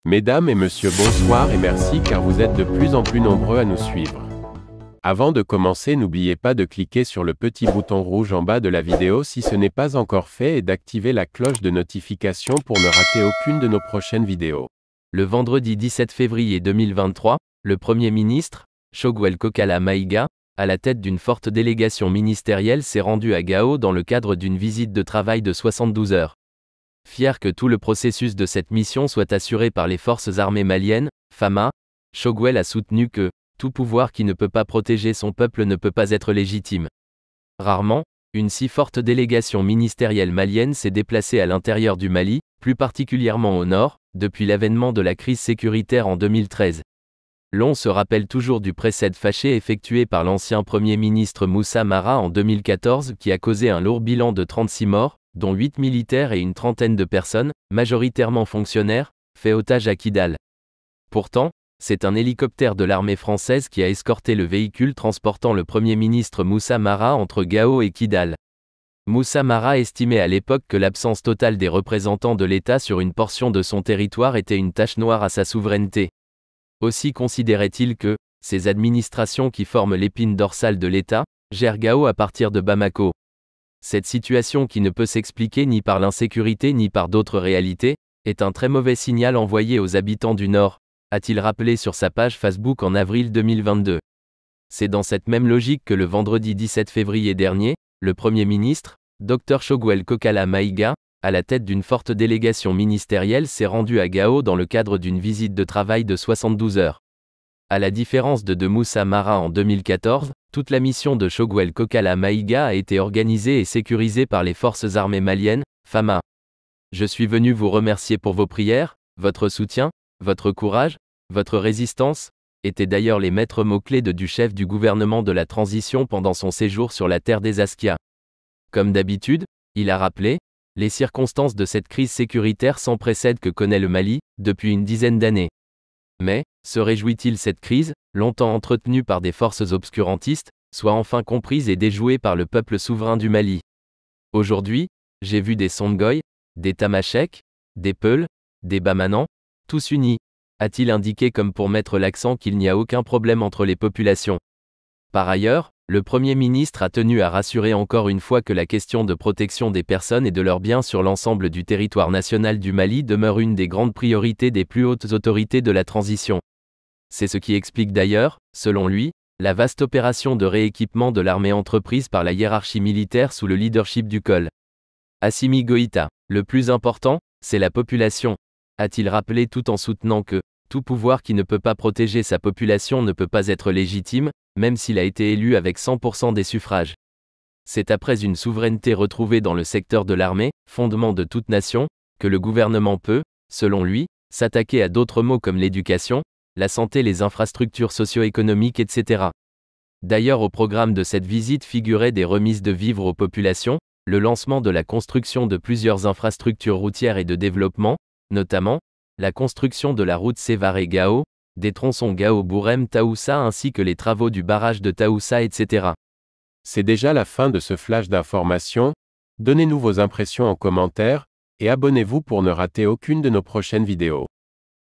Mesdames et messieurs, bonsoir et merci car vous êtes de plus en plus nombreux à nous suivre. Avant de commencer, n'oubliez pas de cliquer sur le petit bouton rouge en bas de la vidéo si ce n'est pas encore fait et d'activer la cloche de notification pour ne rater aucune de nos prochaines vidéos. Le vendredi 17 février 2023, le Premier ministre, Choguel Kokala Maïga, à la tête d'une forte délégation ministérielle s'est rendu à Gao dans le cadre d'une visite de travail de 72 heures. Fier que tout le processus de cette mission soit assuré par les forces armées maliennes, FAMA, Choguel a soutenu que « tout pouvoir qui ne peut pas protéger son peuple ne peut pas être légitime ». Rarement, une si forte délégation ministérielle malienne s'est déplacée à l'intérieur du Mali, plus particulièrement au nord, depuis l'avènement de la crise sécuritaire en 2013. L'on se rappelle toujours du précède fâché effectué par l'ancien Premier ministre Moussa Mara en 2014 qui a causé un lourd bilan de 36 morts, dont 8 militaires et une trentaine de personnes, majoritairement fonctionnaires, fait otage à Kidal. Pourtant, c'est un hélicoptère de l'armée française qui a escorté le véhicule transportant le Premier ministre Moussa Mara entre Gao et Kidal. Moussa Mara estimait à l'époque que l'absence totale des représentants de l'État sur une portion de son territoire était une tache noire à sa souveraineté. Aussi considérait-il que, ces administrations qui forment l'épine dorsale de l'État, gèrent Gao à partir de Bamako. Cette situation qui ne peut s'expliquer ni par l'insécurité ni par d'autres réalités, est un très mauvais signal envoyé aux habitants du Nord, a-t-il rappelé sur sa page Facebook en avril 2022. C'est dans cette même logique que le vendredi 17 février dernier, le Premier ministre, Dr Choguel Kokala Maïga, à la tête d'une forte délégation ministérielle s'est rendu à Gao dans le cadre d'une visite de travail de 72 heures. À la différence de Moussa Mara en 2014, toute la mission de Choguel Kokala Maïga a été organisée et sécurisée par les forces armées maliennes, FAMA. Je suis venu vous remercier pour vos prières, votre soutien, votre courage, votre résistance, étaient d'ailleurs les maîtres mots-clés du chef du gouvernement de la transition pendant son séjour sur la terre des Askia. Comme d'habitude, il a rappelé, les circonstances de cette crise sécuritaire sans précédent que connaît le Mali, depuis une dizaine d'années. Mais, se réjouit-il cette crise, longtemps entretenue par des forces obscurantistes, soit enfin comprise et déjouée par le peuple souverain du Mali. Aujourd'hui, j'ai vu des Songoï, des Tamashek, des Peuls, des Bamanans, tous unis, a-t-il indiqué comme pour mettre l'accent qu'il n'y a aucun problème entre les populations. Par ailleurs, le Premier ministre a tenu à rassurer encore une fois que la question de protection des personnes et de leurs biens sur l'ensemble du territoire national du Mali demeure une des grandes priorités des plus hautes autorités de la transition. C'est ce qui explique d'ailleurs, selon lui, la vaste opération de rééquipement de l'armée entreprise par la hiérarchie militaire sous le leadership du col Assimi Goïta. Le plus important, c'est la population, a-t-il rappelé tout en soutenant que tout pouvoir qui ne peut pas protéger sa population ne peut pas être légitime, même s'il a été élu avec 100% des suffrages. C'est après une souveraineté retrouvée dans le secteur de l'armée, fondement de toute nation, que le gouvernement peut, selon lui, s'attaquer à d'autres maux comme l'éducation, la santé, les infrastructures socio-économiques, etc. D'ailleurs, au programme de cette visite figuraient des remises de vivres aux populations, le lancement de la construction de plusieurs infrastructures routières et de développement, notamment, la construction de la route Sévaré-Gao, des tronçons Gao-Bourem-Taoussa ainsi que les travaux du barrage de Taoussa, etc. C'est déjà la fin de ce flash d'informations. Donnez-nous vos impressions en commentaire, et abonnez-vous pour ne rater aucune de nos prochaines vidéos.